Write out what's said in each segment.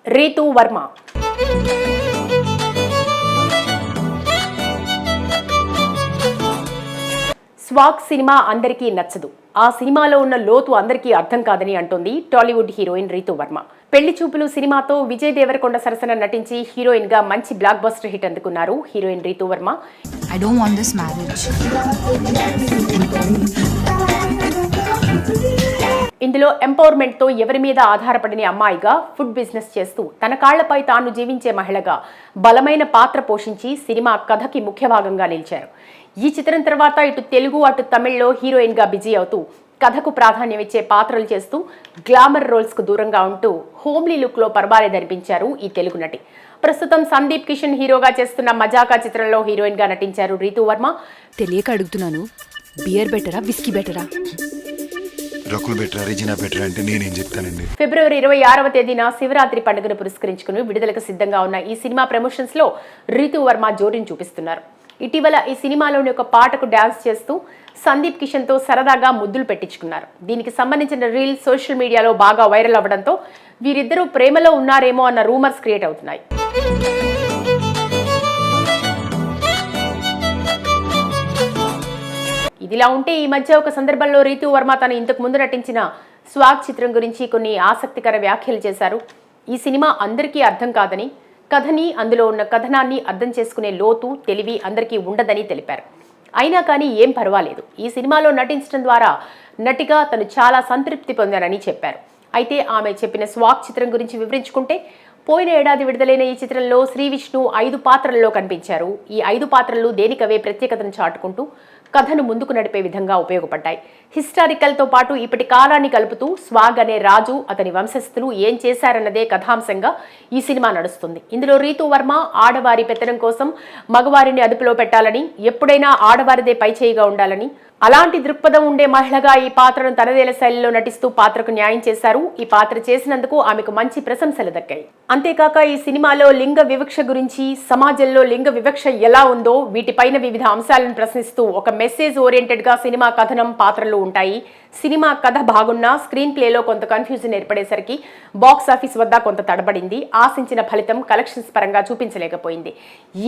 Ritu Varma. Swag cinema అందరికీ నచ్చదు, ఆ సినిమాలో ఉన్న లోతు అందరికీ అర్థం కాదని అంటోంది టాలీవుడ్ హీరోయిన్ రీతూ వర్మ. పెళ్లి చూపులు సినిమాతో విజయ్ దేవరకొండ సరసన నటించి హీరోయిన్ గా మంచి బ్లాక్ బస్టర్ హిట్ అందుకున్నారు heroine Ritu Varma. I don't want this marriage. ఇందులో ఎంపవర్మెంట్ తో ఎవరి మీద ఆధారపడిన అమ్మాయిగా ఫుడ్ బిజినెస్ చేస్తూ తన కాళ్లపై తాను జీవించే మహిళగా బలమైన పాత్ర పోషించి సినిమా కథకి ముఖ్య భాగంగా నిలిచారు. ఈ చిత్రం తర్వాత ఇటు తెలుగు అటు తమిళ్లో హీరోయిన్ గా బిజీ అవుతూ కథకు ప్రాధాన్యమిచ్చే పాత్రలు చేస్తూ గ్లామర్ రోల్స్ కు దూరంగా ఉంటూ హోమ్లీ లుక్ లో పర్వాలేదనిపించారు ఈ తెలుగు నటి. ప్రస్తుతం సందీప్ కిషన్ హీరోగా చేస్తున్న మజాకా చిత్రంలో హీరోయిన్ గా నటించారు రీతూ వర్మ. తెలియక అడుగుతున్నాను, బియర్ బెటరా విస్కీ బెటరా? ఫిబ్రవరి 26వ తేదీన శివరాత్రి పండుగను పురస్కరించుకుని విడుదలకు సిద్ధంగా ఉన్న ఈ సినిమా ప్రమోషన్స్ లో రీతూ వర్మ జోరును చూపిస్తున్నారు. ఇటీవల ఈ సినిమాలోని ఒక పాటకు డాన్స్ చేస్తూ సందీప్ కిషన్ తో సరదాగా ముద్దులు పెట్టించుకున్నారు. దీనికి సంబంధించిన రీల్ సోషల్ మీడియాలో బాగా వైరల్ అవ్వడంతో వీరిద్దరూ ప్రేమలో ఉన్నారేమో అన్న రూమర్స్ క్రియేట్ అవుతున్నాయి. ఇదిలా ఉంటే ఈ మధ్య ఒక సందర్భంలో రీతూ వర్మ తను ఇంతకు ముందు నటించిన స్వాగ్ చిత్రం గురించి కొన్ని ఆసక్తికర వ్యాఖ్యలు చేశారు. ఈ సినిమా అందరికీ అర్థం కాదని, కథని అందులో ఉన్న కథనాన్ని అర్థం చేసుకునే లోతు తెలివి అందరికీ ఉండదని తెలిపారు. అయినా కానీ ఏం పర్వాలేదు, ఈ సినిమాలో నటించడం ద్వారా నటిగా తను చాలా సంతృప్తి పొందానని చెప్పారు. అయితే ఆమె చెప్పిన స్వాగ్ చిత్రం గురించి వివరించుకుంటే, పోయిన ఏడాది విడుదలైన ఈ చిత్రంలో శ్రీ విష్ణు 5 పాత్రల్లో కనిపించారు. ఈ 5 పాత్రలు దేనికవే ప్రత్యేకతను చాటుకుంటూ కథను ముందుకు నడిపే విధంగా ఉపయోగపడ్డాయి. హిస్టారికల్తో పాటు ఇప్పటి కాలాన్ని కలుపుతూ స్వాగ్ అనే రాజు అతని వంశస్థులు ఏం చేశారన్నదే కథాంశంగా ఈ సినిమా నడుస్తుంది. ఇందులో రీతూ వర్మ ఆడవారి పెత్తనం కోసం మగవారిని అదుపులో పెట్టాలని, ఎప్పుడైనా ఆడవారిదే పైచేయిగా ఉండాలని, అలాంటి దృక్పథం ఉండే మహిళగా ఈ పాత్రను తనదేల శైలిలో నటిస్తూ పాత్రకు న్యాయం చేశారు. ఈ పాత్ర చేసినందుకు ఆమెకు మంచి ప్రశంసలు దక్కాయి. అంతేకాక ఈ సినిమాలో లింగ వివక్ష గురించి, సమాజంలో లింగ వివక్ష ఎలా ఉందో వీటిపైన వివిధ అంశాలను ప్రశ్నిస్తూ ఒక మెసేజ్ ఓరియంటెడ్ గా సినిమా కథనం పాత్రలు ఉంటాయి. సినిమా కథ బాగున్నా స్క్రీన్ ప్లేలో కొంత కన్ఫ్యూజన్ ఏర్పడేసరికి బాక్స్ ఆఫీస్ వద్ద కొంత తడబడింది. ఆశించిన ఫలితం కలెక్షన్స్ పరంగా చూపించలేకపోయింది.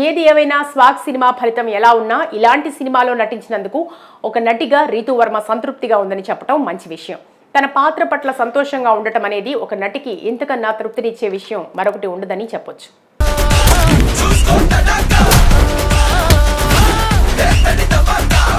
ఏది ఏమైనా స్వాగ్ సినిమా ఫలితం ఎలా ఉన్నా ఇలాంటి సినిమాలో నటించినందుకు ఒక నటిగా రీతూ వర్మ సంతృప్తిగా ఉందని చెప్పడం మంచి విషయం. తన పాత్ర పట్ల సంతోషంగా ఉండటం అనేది ఒక నటికి ఇంతకన్నా తృప్తినిచ్చే విషయం మరొకటి ఉండదని చెప్పొచ్చు.